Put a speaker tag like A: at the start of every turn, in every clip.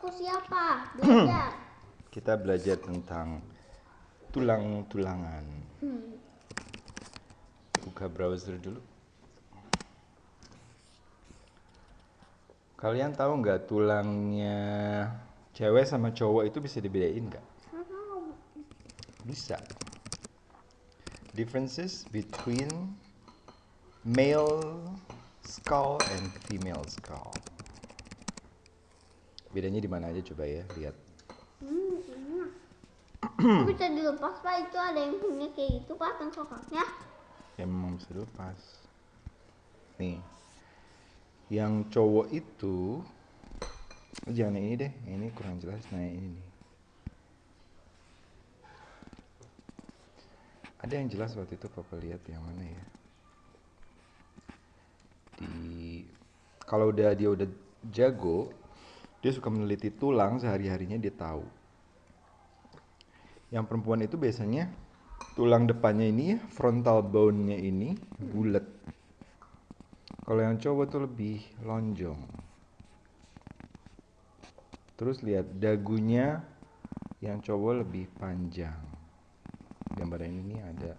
A: fokus siapa? Belajar.
B: Kita belajar tentang tulang-tulangan. Buka browser dulu. Kalian tahu nggak tulangnya cewek sama cowok itu bisa dibedain nggak? Bisa. Differences between male skull and female skull. Bedanya di mana aja coba ya, lihat.
A: Kok bisa dilepas Pak? Itu ada yang punya kayak gitu Pak, tengkoknya.
B: Ya memang bisa dilepas. Nih, yang cowok itu, jangan ini deh, ini kurang jelas. Nah ini nih. Ada yang jelas waktu itu Papa lihat yang mana ya? Kalau dia udah jago, dia suka meneliti tulang sehari-harinya, dia tahu. Yang perempuan itu biasanya tulang depannya ini, frontal bone-nya ini bulat. Kalau yang cowok tuh lebih lonjong. Terus lihat dagunya, yang cowok lebih panjang. Gambar ini ada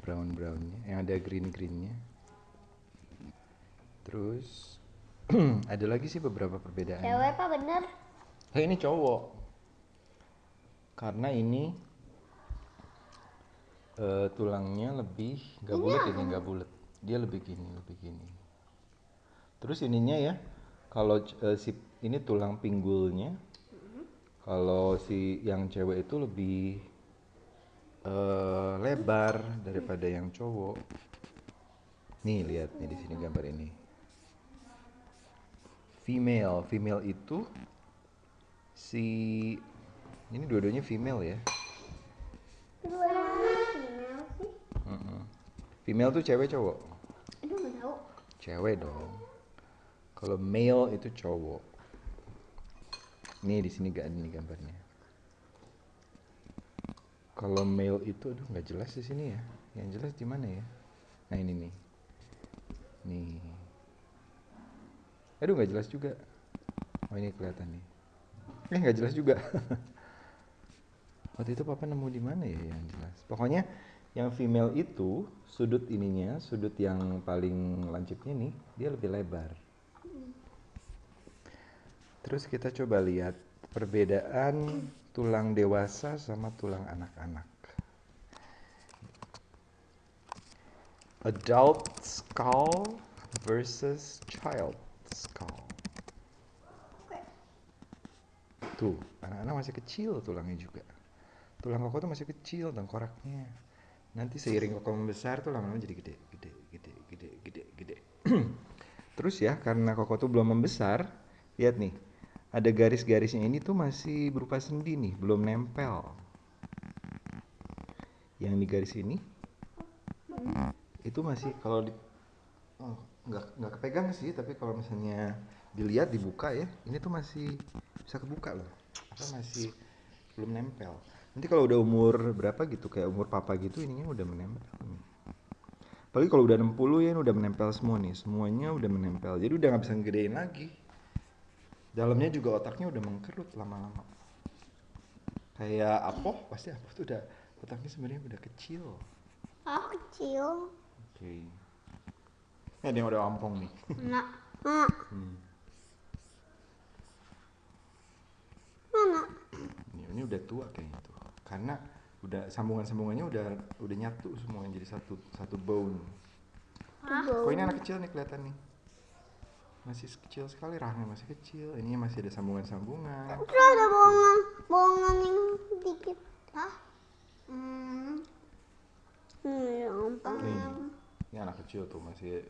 B: brown-brownnya, yang ada green-greennya. Terus ada lagi sih beberapa perbedaan.
A: Cewek Pak bener.
B: Ini cowok. Karena ini tulangnya lebih nggak bulat, ini nggak bulat. Dia lebih gini. Terus ininya ya, kalau ini tulang pinggulnya. Kalau si yang cewek itu lebih lebar daripada yang cowok. Nih lihat nih di sini gambar ini. Female itu ini dua-duanya female ya.
A: Female sih.
B: Female tuh cewek cowok?
A: Aduh nggak tahu.
B: Cewek dong. Kalau male itu cowok. Nih di sini gak ada nih gambarnya. Kalau male itu aduh nggak jelas di sini ya. Yang jelas di mana ya? Nah ini nih. Nih. Aduh nggak jelas juga. Oh ini kelihatan nih. Nggak jelas juga. Waktu itu Papa nemu di mana ya yang jelas. Pokoknya yang female itu sudut ininya, sudut yang paling lancipnya nih, dia lebih lebar. Terus kita coba lihat perbedaan tulang dewasa sama tulang anak-anak. Adult skull versus child skull. Tuh, anak-anak masih kecil tulangnya juga. Tulang koko tuh masih kecil tengkoraknya. Nanti seiring koko membesar tuh lama-lama jadi gede. Terus ya, karena koko tuh belum membesar, lihat nih, ada garis-garisnya ini tuh masih berupa sendi nih, belum nempel. Yang di garis ini, itu masih kalau nggak kepegang sih, tapi kalau misalnya dilihat dibuka ya, ini tuh masih bisa kebuka loh, masih belum nempel. Nanti kalau udah umur berapa gitu, kayak umur Papa gitu, ininya udah menempel nih. Apalagi kalau udah 60 ya, udah menempel semua nih, semuanya udah menempel. Jadi udah nggak bisa ngegedein lagi. Dalamnya juga otaknya udah mengkerut lama-lama. Kayak pasti Apoh tuh udah otaknya sebenarnya udah kecil.
A: Oh kecil.
B: Oke. Ini ada yang udah ompong nih.
A: Nah. Mana?
B: Ini udah tua kayaknya tuh. Karena udah sambungan-sambungannya udah nyatu semua jadi satu bone. Kok ini anak kecil nih kelihatan nih. Masih kecil sekali, rahangnya masih kecil. Ini masih ada sambungan-sambungan.
A: Terus ada bohongan yang dikit. Hah?
B: Ini anak kecil tuh masih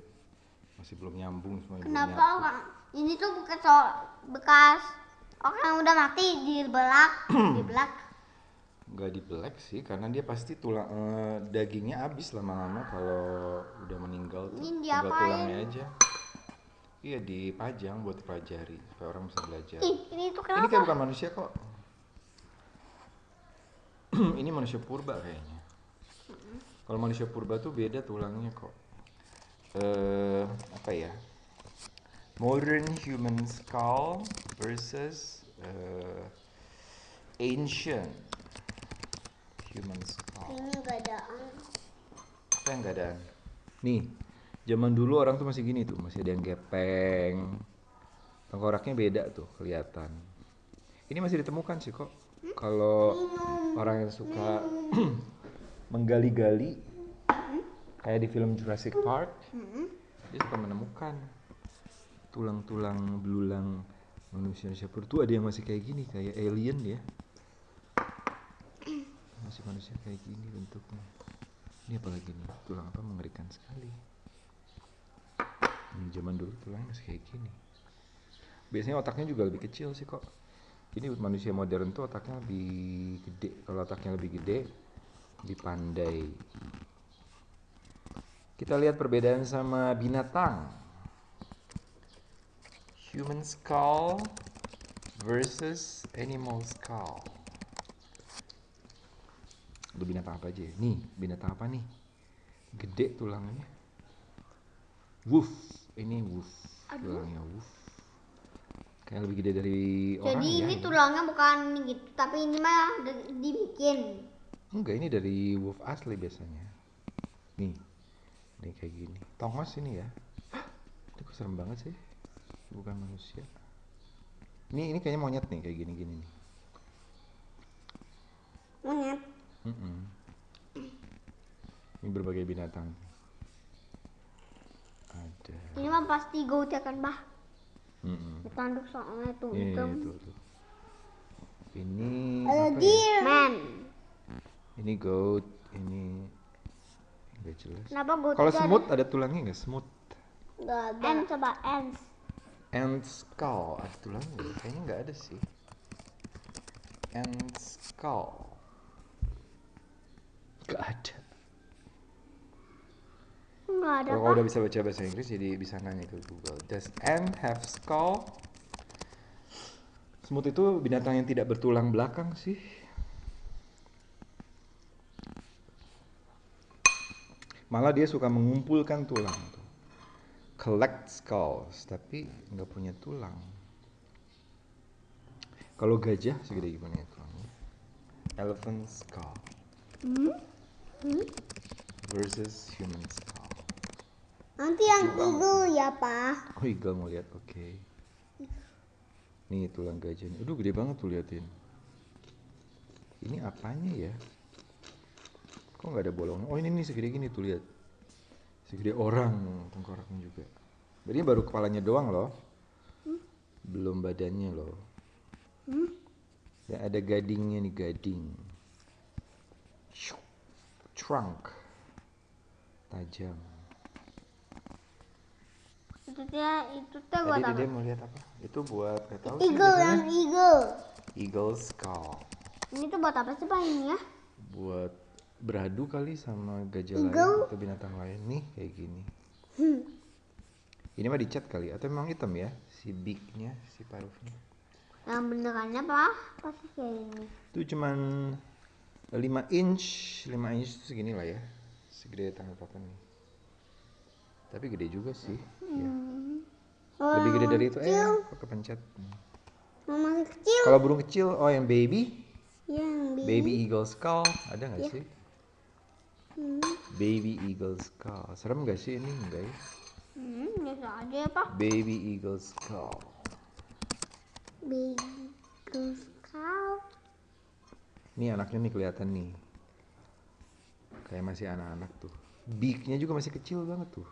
B: belum nyambung semuanya.
A: Kenapa orang ini tuh bekas orang yang udah mati dibelak?
B: Nggak dibelek sih, karena dia pasti tulang dagingnya habis lama-lama kalau udah meninggal tuh. Tinggal tulangnya aja. Iya, dipajang buat dipelajari supaya orang bisa belajar.
A: Ini tuh kenapa?
B: Ini kayak bukan manusia kok. Ini manusia purba kayaknya. Kalau manusia purba tuh beda tulangnya kok. Apa ya? Modern human skull versus eh, ancient human skull.
A: Ini gak ada.
B: Apa yang nggak ada? Nih, zaman dulu orang tuh masih gini tuh, masih ada yang gepeng. Tengkoraknya beda tuh, kelihatan. Ini masih ditemukan sih kok. Kalau orang yang suka menggali-gali, kayak di film Jurassic Park, dia suka menemukan tulang-tulang belulang manusia siapa tuh, ada yang masih kayak gini, kayak alien ya. Masih manusia kayak gini bentuknya. Ini apa lagi nih? Tulang apa, mengerikan sekali. Ini zaman dulu tulangnya masih kayak gini. Biasanya otaknya juga lebih kecil sih kok. Ini manusia modern tuh otaknya lebih gede. Kalau otaknya lebih gede, lebih pandai. Kita lihat perbedaan sama binatang. Human skull versus animal skull. Ada binatang apa aja ya? Nih, binatang apa nih? Gede tulangnya. Wolf. Ini wolf. Tulangnya wolf. Kayak lebih gede dari orang
A: Jadi
B: ya.
A: ini tulangnya bukan gitu, tapi ini mah dibikin.
B: Enggak, ini dari wolf asli biasanya. Nih, ini kayak gini. Tongos ini ya. Ini kok serem banget sih. Bukan manusia. Ini kayaknya monyet nih, kayak gini-gini nih.
A: Monyet.
B: Ini berbagai binatang. Ada.
A: Ini mah pasti goat ya kan, Bah?
B: Tanduk
A: soalnya tuh.
B: tuh. Ini
A: Ada
B: apa
A: deer.
B: ya?
A: Man.
B: Ini goat, ini nggak jelas.
A: Kenapa goat?
B: Kalau semut ada tulangnya nggak? Semut.
A: Gak ada. Ants, coba ants.
B: Ant skull ada tulangnya nggak? Kayaknya nggak ada sih. Ant skull nggak ada.
A: Nggak ada.
B: Kalau udah bisa baca bahasa Inggris jadi bisa nanya ke Google. Does ant have skull? Semut itu binatang yang tidak bertulang belakang sih. Malah dia suka mengumpulkan tulang tuh. Collect skulls, tapi nggak punya tulang. Kalau gajah segede gimana ya tulangnya? Elephant skull versus human skull.
A: Nanti yang eagle ya, Pak.
B: Oh, eagle mau lihat, oke. Nih tulang gajahnya. Aduh, gede banget tuh, liatin. Ini apanya ya? Kok nggak ada bolongnya? Oh, ini nih segede gini tuh, lihat. Segede orang tengkoraknya juga. Berarti baru kepalanya doang loh. Belum badannya loh. Ya ada gadingnya nih, gading. Trunk. Tajam.
A: Itu buat
B: Tadi
A: apa?
B: dia mau lihat apa? Itu buat nggak tahu sih
A: Eagle,
B: biasanya.
A: yang eagle.
B: Eagle skull.
A: Ini tuh buat apa sih, Pak, ini ya?
B: Buat beradu kali sama gajah
A: Eagle.
B: lain atau binatang lain nih kayak gini. Ini mah dicat kali atau memang hitam ya si beaknya, si paruhnya.
A: Yang benerannya, Pak, pasti kayak ini.
B: Itu cuman 5 inch itu segini lah ya, segede tangan papa nih. Tapi gede juga sih ya. Lebih gede dari itu, kok kepencet.
A: Masih kecil.
B: Kalau burung kecil, oh yang baby
A: Yang
B: baby eagle skull ada nggak sih? Baby eagle skull, serem nggak sih ini? Enggak ya?
A: Biasa aja ya, Pak.
B: Baby eagle skull.
A: Baby skull.
B: Ini anaknya nih kelihatan nih, kayak masih anak-anak tuh. Beaknya juga masih kecil banget tuh,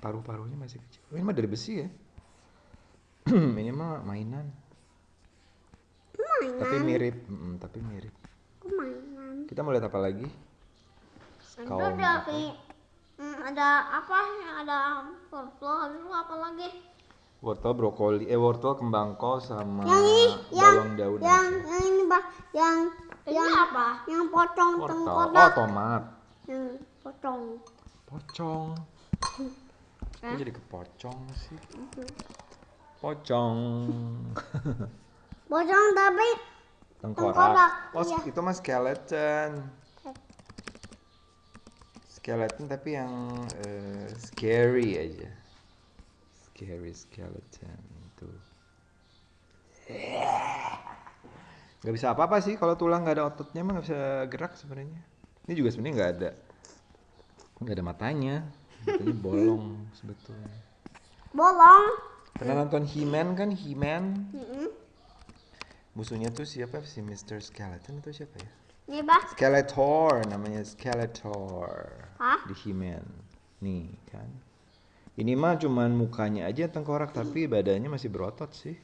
B: paruh-paruhnya masih kecil. Oh, ini mah dari besi ya. Ini mah mainan. Tapi mirip, tapi mirip.
A: Mainan.
B: Kita mau lihat apa lagi?
A: Itu ada apa? Ada wortel, habis itu apa lagi?
B: Wortel, brokoli, wortel, kembang kol sama
A: Yang ini,
B: bawang daun.
A: yang ini, Pak, yang apa? Yang pocong
B: Wortel.
A: tengkorak.
B: Oh, tomat.
A: Yang pocong.
B: Pocong. Kok jadi kepocong sih? Pocong.
A: Pocong tapi
B: Tengkorak. Oh,
A: iya.
B: itu mah skeleton. Skeleton tapi yang scary aja. Scary skeleton itu. Gak bisa apa-apa sih kalau tulang nggak ada ototnya mah nggak bisa gerak sebenarnya. Ini juga sebenarnya nggak ada matanya, matanya bolong sebetulnya.
A: Bolong.
B: Pernah nonton He-Man kan? He-Man
A: Mm-mm.
B: musuhnya tuh siapa sih, Mr. Skeleton atau siapa ya?
A: Ini bah.
B: Skeletor, namanya Skeletor.
A: Hah?
B: Di He-Man. Nih kan. Ini mah cuman mukanya aja yang tengkorak tapi badannya masih berotot sih.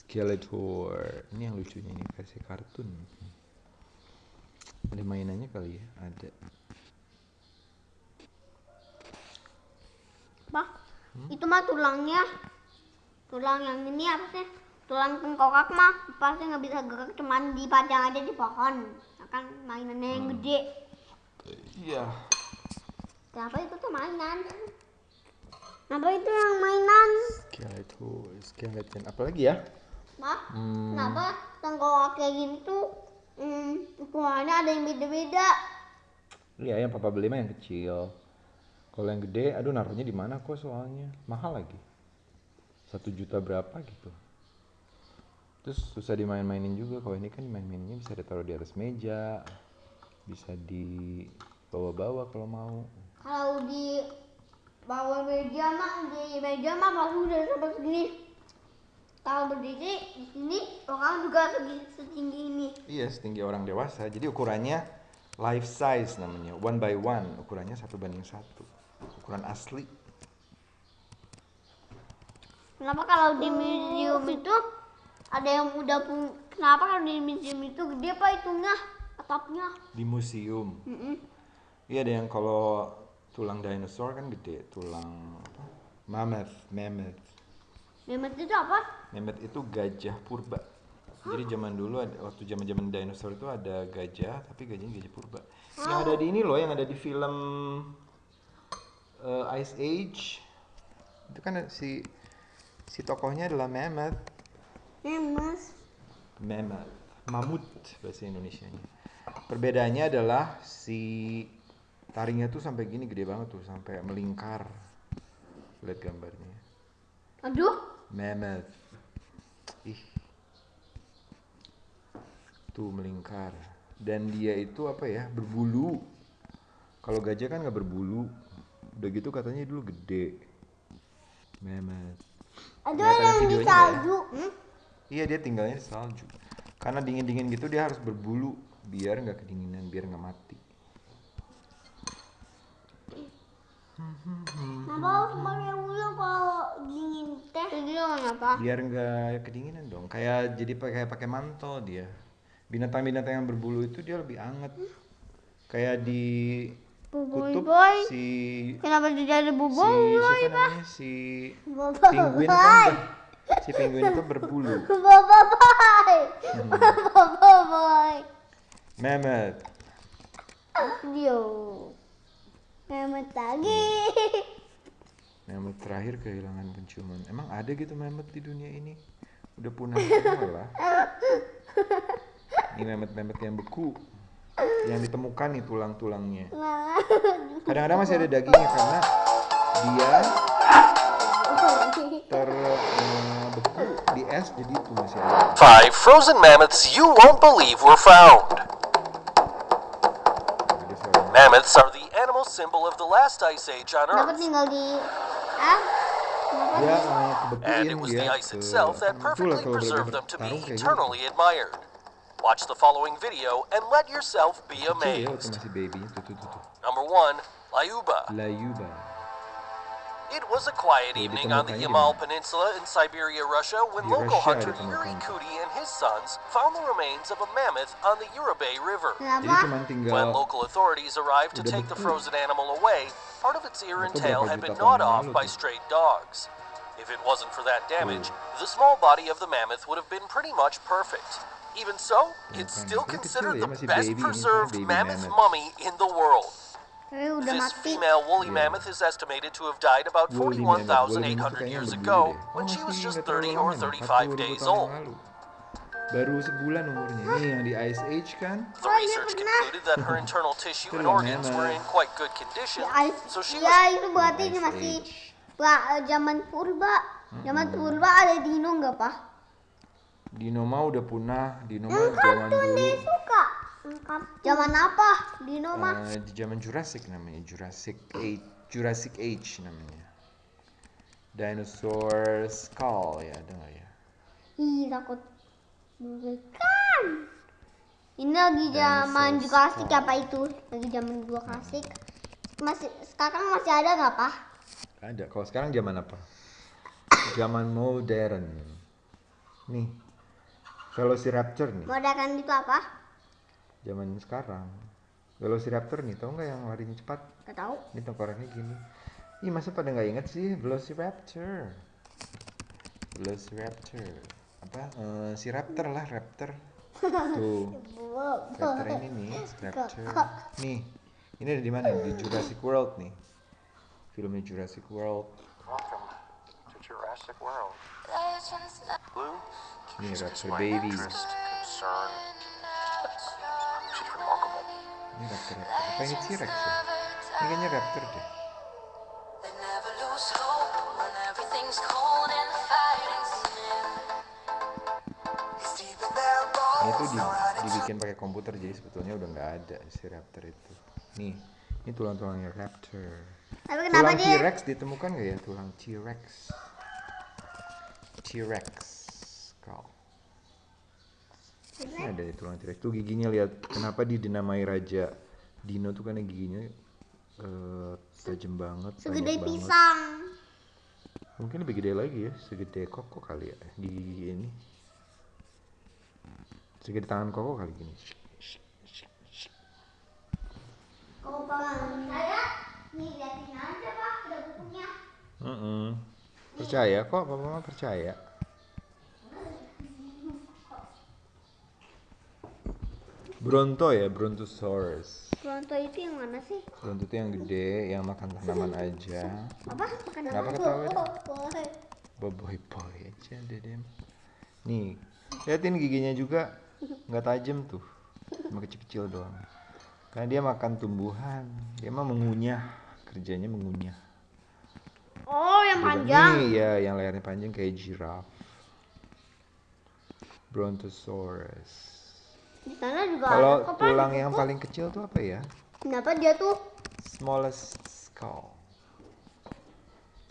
B: Skeletor. Ini yang lucunya, ini versi kartun. Ada mainannya kali ya? Ada.
A: Bah. Itu mah tulangnya. Tulang yang ini apa sih? Tulang tengkorak mah pasti nggak bisa gerak, cuman dipajang aja di pohon. Nah, kan mainannya yang gede.
B: Iya.
A: Kenapa itu tuh mainan? Kenapa itu yang mainan?
B: Skeletor, skeleton. Apalagi ya?
A: Bah, kenapa tengkorak kayak gini tuh ukurannya ada yang beda-beda?
B: Iya, yang papa beli mah yang kecil. Kalau yang gede, aduh naruhnya di mana kok soalnya mahal lagi. 1 juta berapa gitu. Terus susah dimain-mainin juga. Kalau ini kan main-mainnya bisa ditaruh di atas meja, bisa dibawa-bawa kalau mau.
A: Kalau di bawah meja mah, di meja mah pasti udah sampai segini. Kalau berdiri di sini orang juga setinggi ini.
B: Iya, setinggi orang dewasa. Jadi ukurannya life size namanya, 1:1. Ukurannya 1:1. Ukuran asli.
A: Kenapa kalau di museum itu ada yang udah kenapa kalau di museum itu gede apa itunya atapnya?
B: Di museum.
A: Mm-mm.
B: Iya, ada yang kalau tulang dinosaur kan gede, tulang apa? Mammoth.
A: Mammoth itu apa?
B: Mammoth itu gajah purba. Jadi zaman dulu waktu zaman dinosaur itu ada gajah, tapi gajahnya gajah purba. Yang ada di ini loh, yang ada di film Ice Age. Itu kan si tokohnya adalah mammoth. Mammoth. Mamut bahasa Indonesianya. Perbedaannya adalah si taringnya tuh sampai gini, gede banget tuh, sampai melingkar. Lihat gambarnya.
A: Aduh.
B: Mammoth. Ih. Tuh melingkar. Dan dia itu apa ya? Berbulu. Kalau gajah kan nggak berbulu. Udah gitu katanya dulu gede. Mammoth.
A: Ada
B: Lihat
A: yang di
B: videonya
A: salju.
B: Iya, dia tinggalnya di salju. Karena dingin-dingin gitu dia harus berbulu biar nggak kedinginan, biar nggak mati.
A: Kenapa harus pakai bulu kalau dingin teh? Jadi kenapa?
B: Biar nggak kedinginan dong. Kayak jadi pakai mantel dia. Binatang-binatang yang berbulu itu dia lebih anget. Kayak di kutub si
A: Kenapa jadi
B: siapa
A: boboiboy?
B: namanya si
A: Boboiboy.
B: penguin kan si penguin itu berbulu.
A: Boboiboy. Boboiboy.
B: Mammoth.
A: Dio. Mammoth lagi.
B: Mammoth terakhir kehilangan penciuman. Emang ada gitu mammoth di dunia ini? Udah punah semua lah. Ini mammoth yang beku, yang ditemukan nih tulang-tulangnya. Kadang-kadang masih ada dagingnya karena dia terbeku di es, jadi itu masih ada.
C: 5 frozen mammoths you won't believe were found.
B: Ada suara.
C: Mammoths are the animal symbol of the last ice age on
A: Kenapa
C: Earth.
A: tinggal di Kenapa
B: Dia
C: And
B: kebekuin
C: it was
B: dia
C: the ice
B: ke
C: itself that
B: itulah
C: perfectly
B: kalau dia
C: preserved them to
B: bertarung
C: be
B: kayak gitu.
C: eternally admired. Watch the following video and let yourself be
B: Kecil ya waktu
C: amazed.
B: masih babynya tuh.
C: Number 1. Layuba.
B: Layuba.
C: It was a quiet
B: Tuh,
C: evening on the
B: ditemukannya di
C: Yamal
B: mana?
C: Peninsula in Siberia, Russia, when
B: Di
C: local
B: Russia
C: hunter
B: ditemukan.
C: Yuri Kuti and his sons found the remains of a mammoth on the Urubay River.
B: Jadi
A: Kenapa?
B: cuma
C: When
B: tinggal
C: local authorities arrived to
B: Udah
C: take the
B: beku.
C: frozen animal away, part of its ear and
B: Itu
C: tail
B: berapa
C: had
B: juta
C: been
B: tahun
C: gnawed
B: yang
C: off
B: lalu
C: by
B: tuh.
C: stray dogs. If it wasn't for that damage, the small body of the mammoth would have been pretty much perfect. Even so, it's
B: Bukan.
C: still
B: Ini
C: considered
B: kecil ya,
C: the
B: masih
C: best
B: baby, ini
C: preserved
B: baby
C: mammoth
B: mammoth.
C: mummy in the world.
A: Tapi udah
C: This
A: mati.
C: female woolly
B: Yeah.
C: mammoth is estimated to have died about
B: Woolly mammoth. Woolly
C: 41,800
B: mammoth kayaknya
C: years
B: berbulu
C: ago
B: deh.
C: when she was
B: Masih
C: just
B: nggak terlalu
C: 30
B: lama
C: or
B: nih,
C: 35
B: 40.000
C: days
B: tahun yang
C: old.
B: lalu. Baru sebulan umurnya. Ini yang di Ice Age kan?
C: The research concluded that her internal tissue and
B: Itulah
C: organs were in
B: mammoth.
C: quite good condition,
A: Ya,
C: so she
A: ya
C: was
A: itu berarti
B: Ice
A: ini masih
B: Age.
A: Zaman purba. Zaman purba ada dino nggak, Pak?
B: Dino mah udah punah. Dino mah zaman dulu.
A: Suka. Zaman apa? Dino mah.
B: Di zaman Jurassic namanya, Jurassic Age namanya. Dinosaur skull ya, ada nggak ya?
A: Ih, takut. Bukan. Ini lagi zaman
B: Dinosaur
A: Jurassic
B: skull.
A: apa itu? Lagi zaman Jurassic. Sekarang masih ada nggak, Pak?
B: Ada. Kalau sekarang zaman apa? Zaman modern. Nih, Velociraptor nih.
A: Modern itu apa?
B: Zaman sekarang. Velociraptor nih, tau nggak yang larinya cepat?
A: Gak tahu.
B: Ini tengkoraknya gini. Ih, masa pada nggak inget sih Velociraptor? Velociraptor. Apa? Si raptor lah, raptor. Tuh. Raptor ini nih, raptor. Nih, ini ada di mana? Di Jurassic World nih. Filmnya Jurassic World.
C: Welcome to Jurassic World. Blue,
B: Nih,
C: she's
B: raptor
C: displaying
B: baby.
C: interest, concern. She's remarkable.
B: Ini raptor. Apa ini T-Rex ya? Ini kayaknya raptor deh.
D: They never lose hope when everything's cold and the fighting's near. It's deep in their
B: Ini
D: bones,
B: tuh
D: know how to
B: dibikin pakai komputer, jadi sebetulnya udah nggak ada si raptor itu. Nih, ini tulang-tulangnya raptor.
A: Tapi kenapa
B: Tulang
A: dia?
B: T-Rex ditemukan nggak ya? Tulang T-Rex. T-Rex skull. Ini ada di tulang T-Rex. Tuh giginya, lihat. Kenapa dia dinamai Raja Dino tuh, karena giginya tajam banget,
A: Segede
B: banyak banget.
A: pisang.
B: Mungkin lebih gede lagi ya, segede koko kali ya gigi ini. Segede tangan koko kali gini.
A: Kalau bang saya, nih liatin aja, Pak, ada bukunya.
B: Percaya kok, Papa mah percaya. Bronto ya, Brontosaurus.
A: Bronto itu yang mana sih?
B: Bronto itu yang gede, yang makan tanaman aja.
A: Apa? Makan
B: Kenapa
A: apa?
B: ketawa dia?
A: Boy.
B: Boboiboy aja dedem. Nih, liatin giginya juga nggak tajam tuh, cuma kecil-kecil doang. Karena dia makan tumbuhan, dia mah mengunyah, kerjanya mengunyah.
A: Oh, yang
B: Juga
A: panjang.
B: nih ya, yang lehernya panjang kayak giraffe. Brontosaurus.
A: Di sana juga
B: Kalau
A: ada kok, Pak,
B: tulang
A: di
B: yang
A: buku.
B: paling kecil tuh apa ya?
A: Kenapa dia tuh?
B: Smallest skull.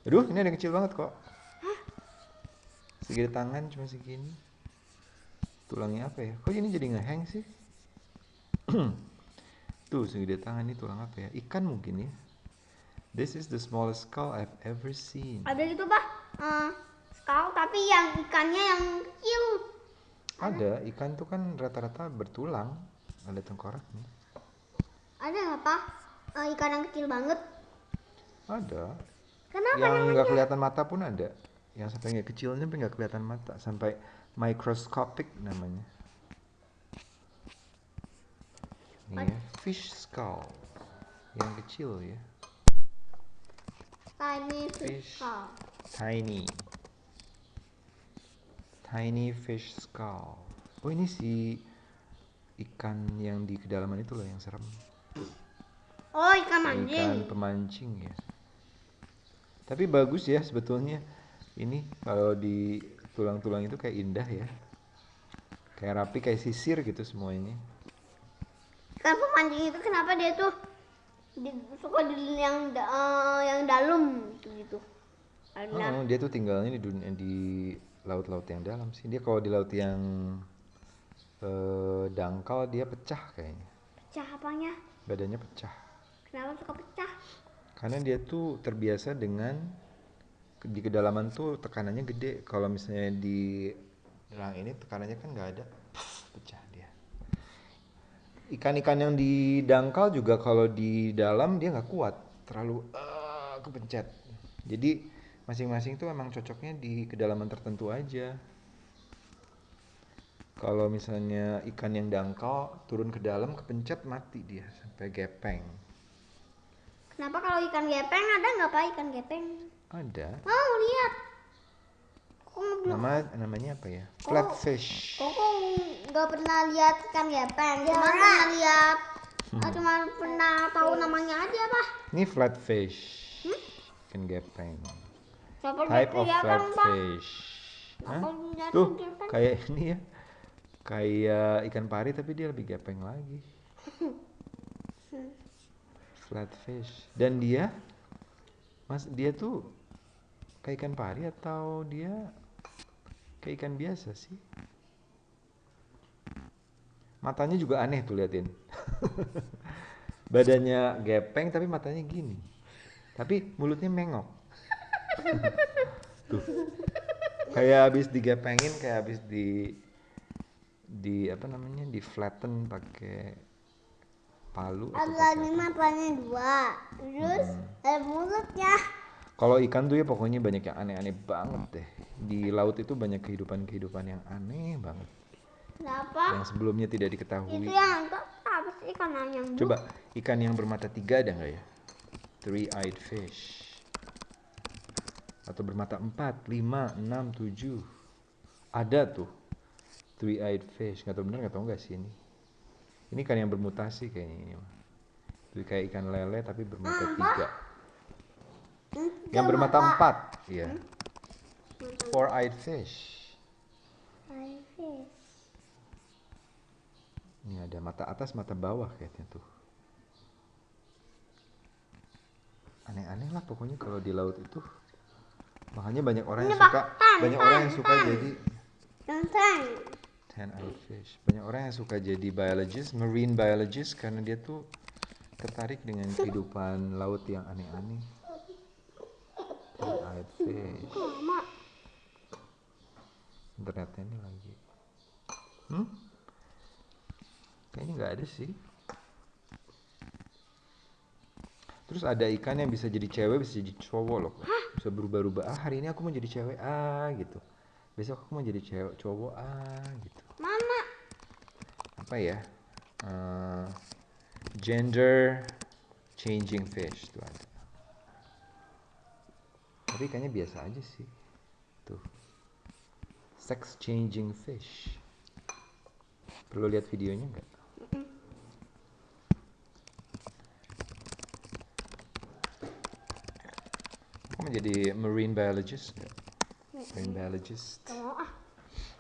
B: Aduh, ini ada yang kecil banget kok. Segede tangan cuma segini. Tulangnya apa ya? Kok ini jadi ngehang sih? Tuh, segede tangan, ini tulang apa ya? Ikan mungkin ya. This is the smallest skull I've ever seen.
A: Ada gitu, Pak. Skull, tapi yang ikannya yang kecil.
B: Ada, ikan tuh kan rata-rata bertulang. Ada tengkoraknya.
A: Ada nggak, Pak? Ikan yang kecil banget.
B: Ada.
A: Kenapa
B: Yang
A: namanya?
B: nggak kelihatan mata pun ada. Yang sampai nggak kecilnya sampai nggak kelihatan mata. Sampai microscopic namanya. Nih ya, fish skull. Yang kecil ya.
A: Tiny
B: Fish.
A: fish skull.
B: Tiny fish skull. Oh, ini si ikan yang di kedalaman itu loh yang serem.
A: Oh, ikan
B: Ikan
A: mancing.
B: pemancing ya. Tapi bagus ya sebetulnya. Ini kalau di tulang-tulang itu kayak indah ya. Kayak rapi, kayak sisir gitu semuanya.
A: Ikan pemancing itu kenapa dia tuh suka di yang dalam gitu.
B: Oh, dia tuh tinggalnya di dunia, di laut-laut yang dalam sih. Dia kalau di laut yang dangkal dia pecah kayaknya.
A: Pecah apanya?
B: Badannya pecah.
A: Kenapa suka pecah?
B: Karena dia tuh terbiasa dengan di kedalaman tuh tekanannya gede. Kalau misalnya di dalam ini tekanannya kan nggak ada, pecah dia. Ikan-ikan yang di dangkal juga kalau di dalam dia nggak kuat, terlalu kepencet. Jadi masing-masing tuh emang cocoknya di kedalaman tertentu aja. Kalau misalnya ikan yang dangkal turun ke dalam kepencet mati dia sampai gepeng.
A: Kenapa kalau ikan gepeng ada nggak, Pak, ikan gepeng?
B: Ada.
A: Mau lihat. Kok belum?
B: Namanya apa ya? Flatfish.
A: Kok nggak pernah lihat ikan gepeng? Cuma pernah lihat. Cuma pernah tahu namanya aja, Pak.
B: Ini flatfish. Ikan gepeng.
A: Seperti
B: Type of
A: kelihatan, Pak.
B: flatfish. Hah?
A: Kalau kelihatan
B: Tuh,
A: kelihatan.
B: kayak ini ya. Kayak ikan pari tapi dia lebih gepeng lagi. Flatfish. Dan dia tuh kayak ikan pari atau dia kayak ikan biasa sih? Matanya juga aneh tuh, liatin. Badannya gepeng tapi matanya gini. Tapi mulutnya mengok. Tuh. Kayak habis digepengin, kayak habis di apa namanya? Di flatten pakai palu atau
A: Ada
B: pakai
A: lagi
B: apa.
A: matanya 2. Terus ada mulutnya.
B: Kalau ikan tuh ya pokoknya banyak yang aneh-aneh banget deh. Di laut itu banyak kehidupan-kehidupan yang aneh banget.
A: Kenapa?
B: Yang sebelumnya tidak
A: Itu
B: diketahui.
A: yang apa sih ikan yang
B: Coba ikan yang bermata 3 ada nggak ya? Three-eyed fish. Atau bermata 4, 5, 6, 7. Ada tuh. Three-eyed fish. Nggak tahu bener nggak tahu nggak sih ini. Ini ikan yang bermutasi kayaknya ini. Itu kayak ikan lele tapi bermata 3. Yang bermata 4. Iya. Four-eyed fish. Ini ada mata atas, mata bawah kayaknya tuh. Aneh-aneh lah pokoknya kalau di laut itu. Makanya banyak orang yang suka, jadi ten-eyed fish. Banyak orang yang suka jadi biologist, marine biologist karena dia tuh tertarik dengan kehidupan laut yang aneh-aneh. Ten-eyed fish. Internetnya ini lagi. Kayaknya nggak ada sih. Terus ada ikan yang bisa jadi cewek, bisa jadi cowok loh. Bisa berubah-ubah. Hari ini aku mau jadi cewek, gitu. Besok aku mau jadi cowok, gitu.
A: Mana?
B: Apa ya? Gender changing fish tuh ada. Tapi ikannya biasa aja sih. Tuh. Sex changing fish. Perlu lihat videonya nggak? Kamu jadi marine biologist nggak? Marine biologist.
A: Gak mau ah.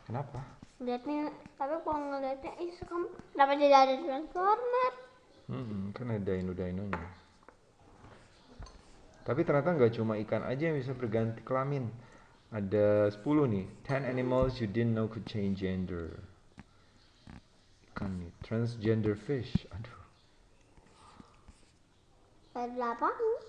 B: Kenapa?
A: Lihatnya, tapi kalau ngeliatnya, kamu kenapa jadi ada transformer?
B: Kan ada dino-dinonya. Tapi ternyata nggak cuma ikan aja yang bisa berganti kelamin. Ada 10 nih. 10 animals you didn't know could change gender. Ikan nih, transgender fish. Aduh.
A: Ada 8.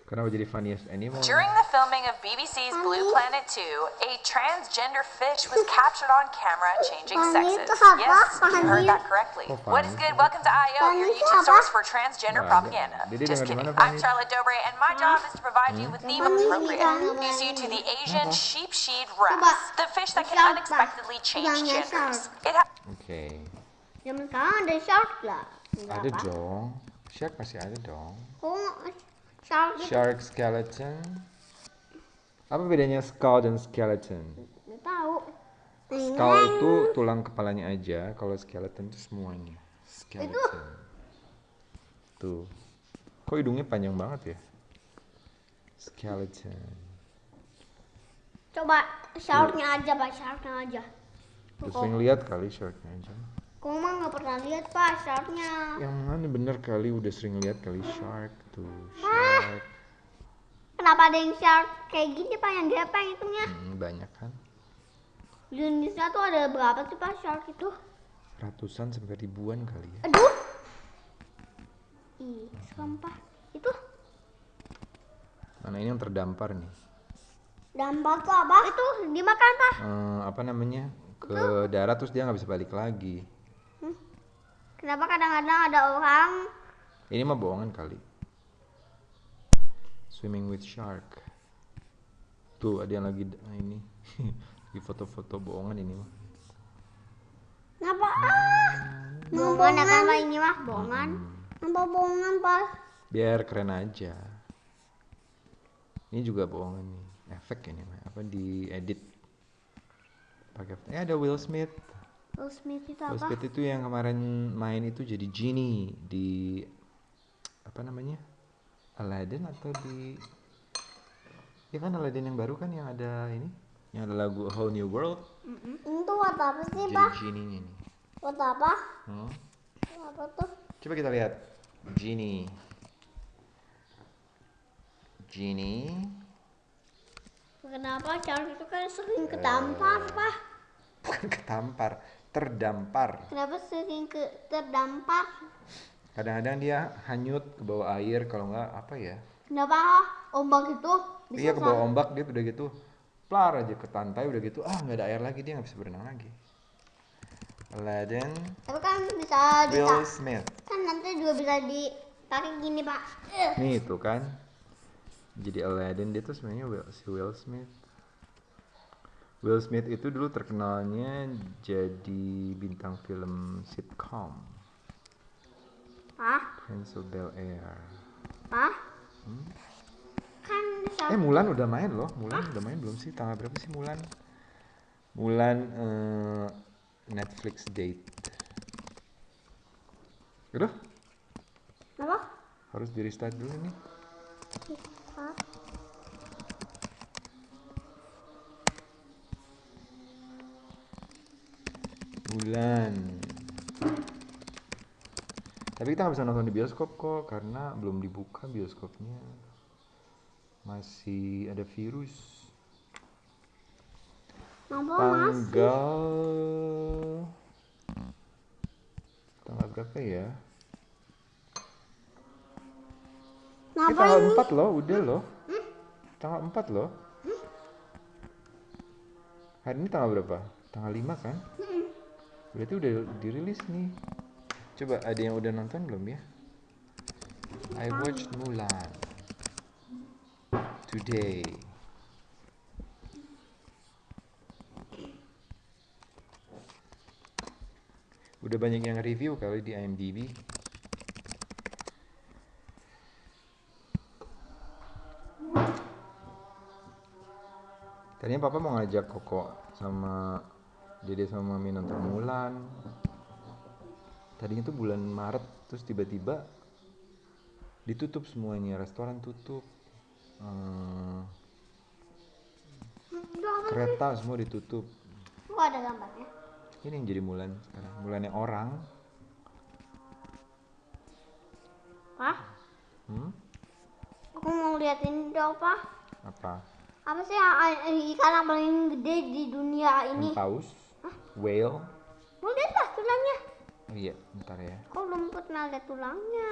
B: Kenapa jadi funniest animal?
D: During the filming of BBC's Blue Planet 2, a transgender fish was captured on camera changing sexes. Yes, you heard that correctly.
B: Oh,
D: What is
B: funny.
D: good? Welcome to I.O., your YouTube source for transgender
B: Nggak ada.
D: propaganda.
B: Jadi
D: Just
B: dengar di
D: kidding.
B: mana,
D: I'm
B: Fanny?
D: Charlotte Dobre, and my job is to provide you with the appropriate news you to the Asian sheep-sheed wrasse, the fish that can unexpectedly change genders.
B: Oke.
A: Zaman sekarang ada shark lah.
B: Ada dong. Shark masih ada dong.
A: Shark itu
B: Shark skeleton. Apa bedanya skull dan skeleton?
A: nggak tahu.
B: Skull itu tulang kepalanya aja, kalau skeleton itu semuanya. Skeleton. Tuh. Kok hidungnya panjang banget ya? Skeleton.
A: Coba sharknya aja, Pak, sharknya aja.
B: Terus sering lihat kali sharknya aja.
A: Kau mah nggak pernah lihat, Pak, sharknya.
B: Yang mana bener kali udah sering lihat kali shark tuh. Shark.
A: Kenapa ada yang shark kayak gini, Pak, yang gepeng itunya?
B: Banyak kan?
A: Di Indonesia tuh ada berapa sih, Pak, shark itu?
B: Ratusan sampai ribuan kali ya.
A: Aduh. Ih, serem, Pak. Itu
B: Mana ini yang terdampar nih?
A: dampar tuh apa? Itu dimakan, Pak.
B: Apa namanya? Ke darat terus dia nggak bisa balik lagi.
A: Kenapa kadang-kadang ada orang
B: Ini mah bohongan kali. Swimming with shark. Tuh ada yang lagi ini. Di foto-foto bohongan ini mah.
A: Kenapa? Bohongan kan, Pak, ini mah bohongan. Kenapa bohongan, Pak?
B: Biar keren aja. Ini juga bohongan nih. Efek ini mah. Apa diedit pakai. Ada Will Smith.
A: Will Smith itu
B: Will
A: apa?
B: Smith itu yang kemarin main itu jadi genie di apa namanya? Aladdin atau di ya kan Aladdin yang baru kan yang ada ini yang ada lagu A Whole New World.
A: Itu buat apa sih,
B: Jadi
A: Pak?
B: genie-nya nih.
A: Buat apa?
B: Hmm.
A: Apa tuh?
B: Coba kita lihat genie. Genie
A: Kenapa Charles itu kan sering ketampar, Pak?
B: bukan ketampar, terdampar.
A: Kenapa sering terdampar?
B: Kadang-kadang dia hanyut ke bawah air kalau nggak apa ya?
A: Kenapa ombak itu bisa
B: Iya ke bawah ombak dia udah gitu, plar aja ke pantai udah gitu, nggak ada air lagi dia nggak bisa berenang lagi. Aladdin,
A: Tapi kan bisa
B: Will Smith.
A: kan nanti juga bisa ditarik gini, Pak.
B: Nih itu kan. Jadi Aladdin dia tuh sebenarnya Will Smith. Will Smith itu dulu terkenalnya jadi bintang film sitcom
A: Pak,
B: Prince of Bel-Air.
A: Pak. Kan bisa.
B: Mulan udah main loh. Mulan udah main belum sih? Tanggal berapa sih Mulan? Mulan Netflix date. Udah,
A: Kenapa?
B: harus di restart dulu nih.
A: Pak.
B: Mulan. Tapi kita nggak bisa nonton di bioskop kok karena belum dibuka bioskopnya. Masih ada virus.
A: Kenapa, Mas?
B: Tanggal berapa ya?
A: Kenapa
B: Tanggal
A: ini?
B: 4 loh, udah loh. Tanggal 4 loh. Hari ini tanggal berapa? Tanggal 5 kan? Berarti udah dirilis nih. Coba ada yang udah nonton belum ya? I watched Mulan today. Udah banyak yang review kali di IMDb. Tadinya papa mau ngajak Koko sama Dede sama Mami nonton Mulan. Tadinya tuh bulan Maret, terus tiba-tiba ditutup semuanya, restoran tutup, kereta semua ditutup.
A: Kok ada gambarnya?
B: Ini yang jadi Mulan sekarang, Mulannya orang.
A: Pak,
B: Hmm?
A: aku mau lihat ini dong, Pak.
B: Apa?
A: Apa sih ikan yang paling gede di dunia ini?
B: Paus? Whale?
A: Mau lihat lah tulangnya.
B: Oh iya, bentar ya.
A: Kok belum pernah lihat tulangnya?